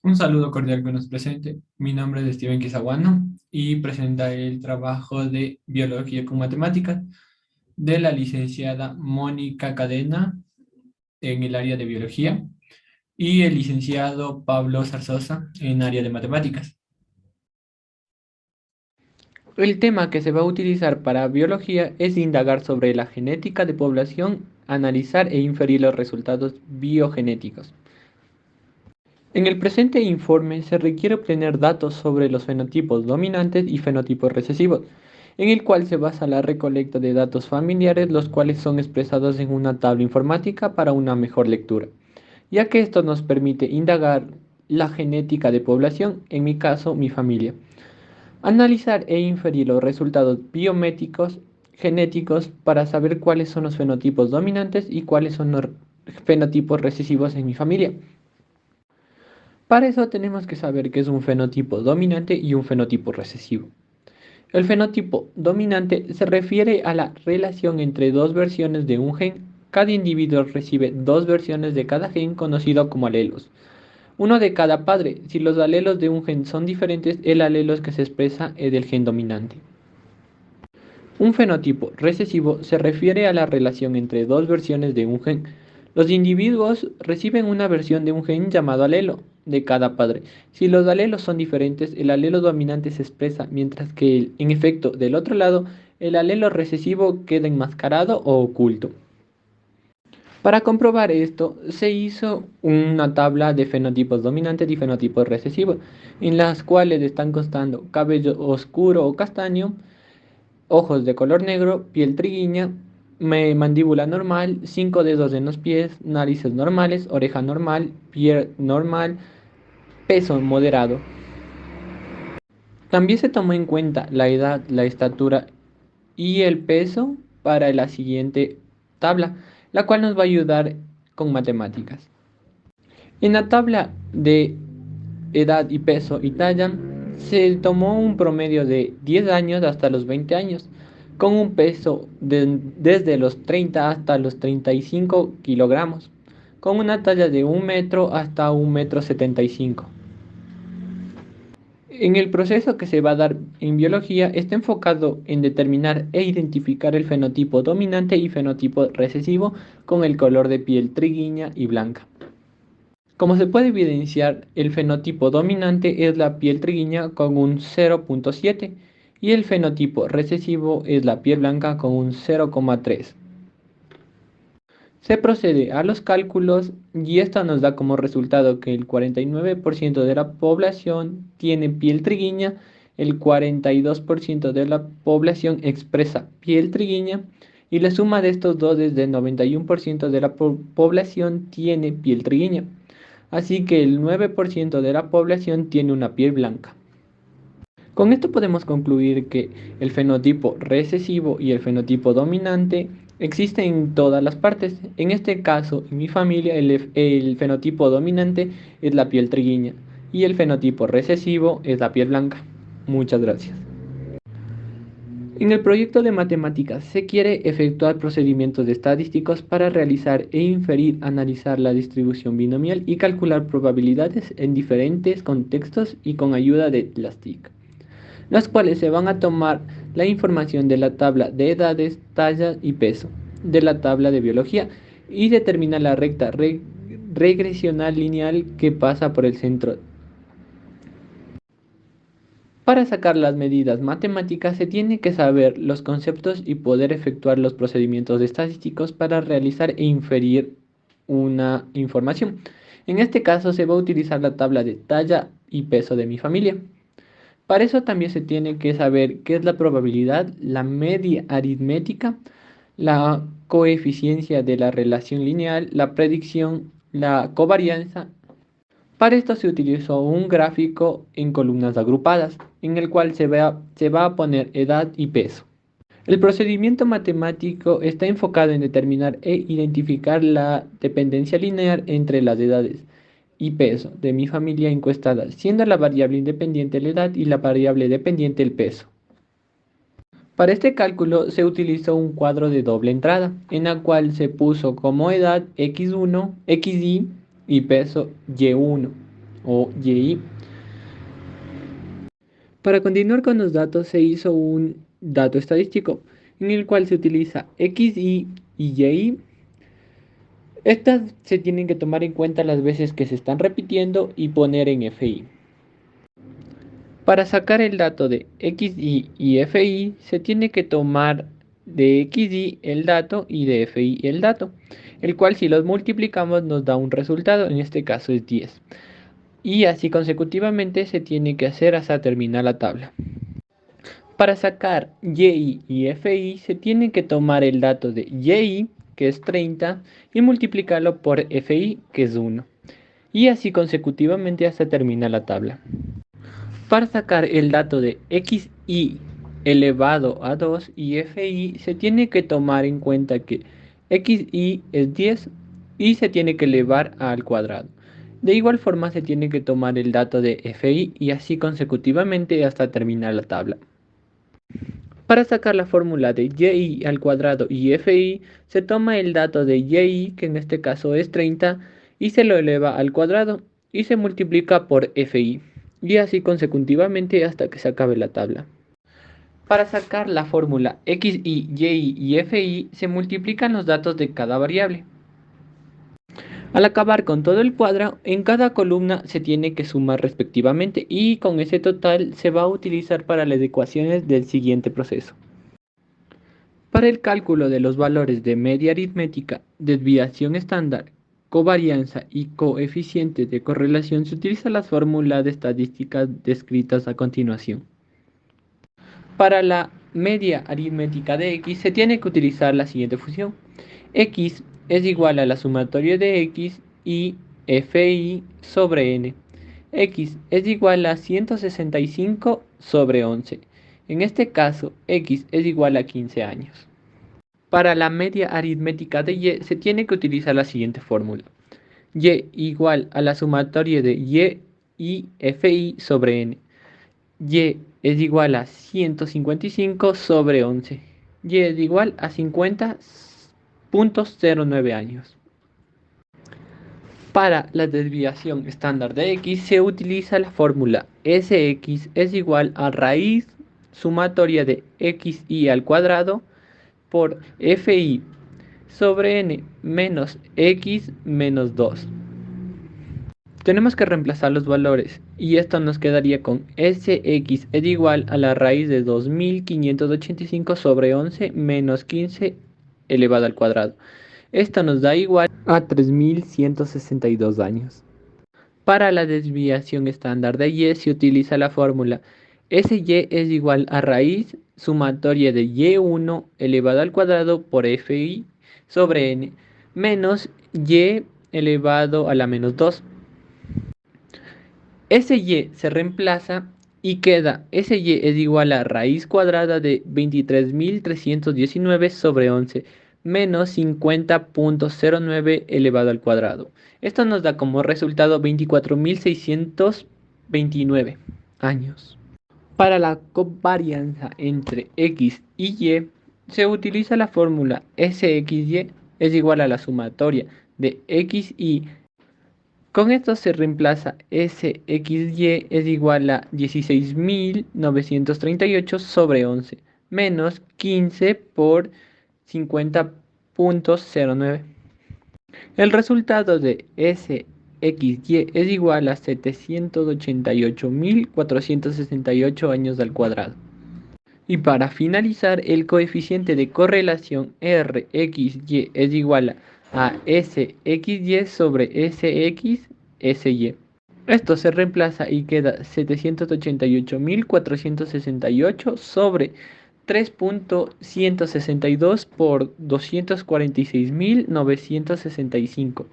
Un saludo cordial que nos presente. Mi nombre es Steven Quizzaguano y presenta el trabajo de Biología con Matemáticas de la licenciada Mónica Cadena en el área de Biología y el licenciado Pablo Zarzosa en área de Matemáticas. El tema que se va a utilizar para biología es indagar sobre la genética de población, analizar e inferir los resultados biogenéticos. En el presente informe se requiere obtener datos sobre los fenotipos dominantes y fenotipos recesivos, en el cual se basa la recolecta de datos familiares, los cuales son expresados en una tabla informática para una mejor lectura, ya que esto nos permite indagar la genética de población, en mi caso, mi familia. Analizar e inferir los resultados biométricos genéticos para saber cuáles son los fenotipos dominantes y cuáles son los fenotipos recesivos en mi familia. Para eso tenemos que saber qué es un fenotipo dominante y un fenotipo recesivo. El fenotipo dominante se refiere a la relación entre dos versiones de un gen. Cada individuo recibe dos versiones de cada gen conocido como alelos. Uno de cada padre. Si los alelos de un gen son diferentes, el alelo que se expresa es del gen dominante. Un fenotipo recesivo se refiere a la relación entre dos versiones de un gen. Los individuos reciben una versión de un gen llamado alelo de cada padre. Si los alelos son diferentes, el alelo dominante se expresa, mientras que en efecto del otro lado, el alelo recesivo queda enmascarado o oculto. Para comprobar esto, se hizo una tabla de fenotipos dominantes y fenotipos recesivos, en las cuales están constando cabello oscuro o castaño, ojos de color negro, piel trigueña, mandíbula normal, 5 dedos en los pies, narices normales, oreja normal, piel normal, peso moderado. También se tomó en cuenta la edad, la estatura y el peso para la siguiente tabla, la cual nos va a ayudar con matemáticas. En la tabla de edad y peso y talla se tomó un promedio de 10 años hasta los 20 años, con un peso desde los 30 hasta los 35 kilogramos, con una talla de 1 metro hasta 1,75 m. En el proceso que se va a dar en biología está enfocado en determinar e identificar el fenotipo dominante y fenotipo recesivo con el color de piel trigueña y blanca. Como se puede evidenciar, el fenotipo dominante es la piel trigueña con un 0,7 y el fenotipo recesivo es la piel blanca con un 0,3. Se procede a los cálculos y esto nos da como resultado que el 49% de la población tiene piel trigueña, el 42% de la población expresa piel trigueña y la suma de estos dos es del 91% de la población tiene piel trigueña. Así que el 9% de la población tiene una piel blanca. Con esto podemos concluir que el fenotipo recesivo y el fenotipo dominante existen en todas las partes. En este caso, en mi familia, el fenotipo dominante es la piel trigueña y el fenotipo recesivo es la piel blanca. Muchas gracias. En el proyecto de matemáticas se quiere efectuar procedimientos estadísticos para realizar e inferir, analizar la distribución binomial y calcular probabilidades en diferentes contextos y con ayuda de las TIC, las cuales se van a tomar la información de la tabla de edades, tallas y peso de la tabla de biología y determinar la recta regresional lineal que pasa por el centro. Para sacar las medidas matemáticas se tiene que saber los conceptos y poder efectuar los procedimientos estadísticos para realizar e inferir una información. En este caso se va a utilizar la tabla de talla y peso de mi familia. Para eso también se tiene que saber qué es la probabilidad, la media aritmética, la coeficiencia de la relación lineal, la predicción, la covarianza. Para esto se utilizó un gráfico en columnas agrupadas, en el cual se va a poner edad y peso. El procedimiento matemático está enfocado en determinar e identificar la dependencia lineal entre las edades y peso de mi familia encuestada, siendo la variable independiente la edad y la variable dependiente el peso. Para este cálculo se utilizó un cuadro de doble entrada, en la cual se puso como edad x1, xy y peso y1. o YI. Para continuar con los datos se hizo un dato estadístico en el cual se utiliza XI y YI. Estas se tienen que tomar en cuenta las veces que se están repitiendo y poner en FI. Para sacar el dato de XI y FI se tiene que tomar de XI el dato y de FI el dato, el cual si los multiplicamos nos da un resultado, en este caso es 10. Y así consecutivamente se tiene que hacer hasta terminar la tabla. Para sacar YI y FI se tiene que tomar el dato de YI, que es 30, y multiplicarlo por FI, que es 1. Y así consecutivamente hasta terminar la tabla. Para sacar el dato de XI elevado a 2 y FI se tiene que tomar en cuenta que XI es 10 y se tiene que elevar al cuadrado. De igual forma se tiene que tomar el dato de FI y así consecutivamente hasta terminar la tabla. Para sacar la fórmula de YI al cuadrado y FI se toma el dato de YI, que en este caso es 30, y se lo eleva al cuadrado y se multiplica por FI, y así consecutivamente hasta que se acabe la tabla. Para sacar la fórmula XI, YI y FI se multiplican los datos de cada variable. Al acabar con todo el cuadro, en cada columna se tiene que sumar respectivamente y con ese total se va a utilizar para las ecuaciones del siguiente proceso. Para el cálculo de los valores de media aritmética, desviación estándar, covarianza y coeficiente de correlación se utiliza las fórmulas de estadísticas descritas a continuación. Para la media aritmética de x se tiene que utilizar la siguiente función. X es igual a la sumatoria de x y fi sobre n. X es igual a 165 sobre 11. En este caso, x es igual a 15 años. Para la media aritmética de y se tiene que utilizar la siguiente fórmula. Y igual a la sumatoria de y y fi sobre n. Y es igual a 155 sobre 11. Y es igual a 50.09 años. Para la desviación estándar de x se utiliza la fórmula Sx es igual a raíz sumatoria de xy al cuadrado por fi sobre n menos x menos 2. Tenemos que reemplazar los valores y esto nos quedaría con Sx es igual a la raíz de 2585 sobre 11 menos 15 elevado al cuadrado. Esto nos da igual a 3162 años. Para la desviación estándar de y se utiliza la fórmula Sy es igual a raíz sumatoria de y1 elevado al cuadrado por fi sobre n menos y elevado a la menos 2. Sy se reemplaza y queda Sy es igual a raíz cuadrada de 23.319 sobre 11 menos 50.09 elevado al cuadrado. Esto nos da como resultado 24.629 años. Para la covarianza entre x y y se utiliza la fórmula Sxy es igual a la sumatoria de xy. Con esto se reemplaza Sxy es igual a 16.938 sobre 11 menos 15 por 50.09. El resultado de Sxy es igual a 788.468 años al cuadrado. Y para finalizar, el coeficiente de correlación Rxy es igual a Sxy sobre Sx Sy. Esto se reemplaza y queda 788.468 sobre 3.162 por 246.965.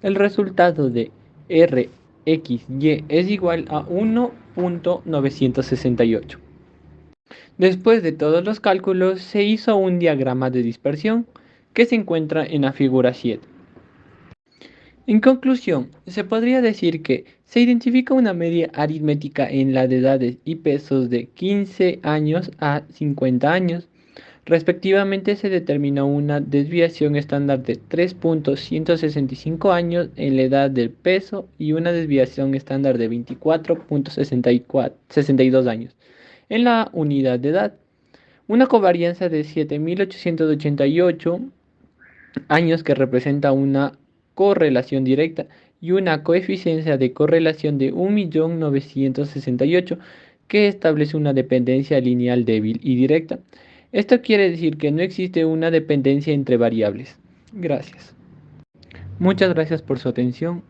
El resultado de Rxy es igual a 1.968. Después de todos los cálculos, se hizo un diagrama de dispersión que se encuentra en la figura 7. En conclusión, se podría decir que se identifica una media aritmética en la de edades y pesos de 15 años a 50 años, Respectivamente, se determinó una desviación estándar de 3.165 años en la edad del peso y una desviación estándar de 24.62 años en la unidad de edad. Una covarianza de 7.888 años que representa una correlación directa y una coeficiencia de correlación de 1.968 que establece una dependencia lineal débil y directa. Esto quiere decir que no existe una dependencia entre variables. Gracias. Muchas gracias por su atención.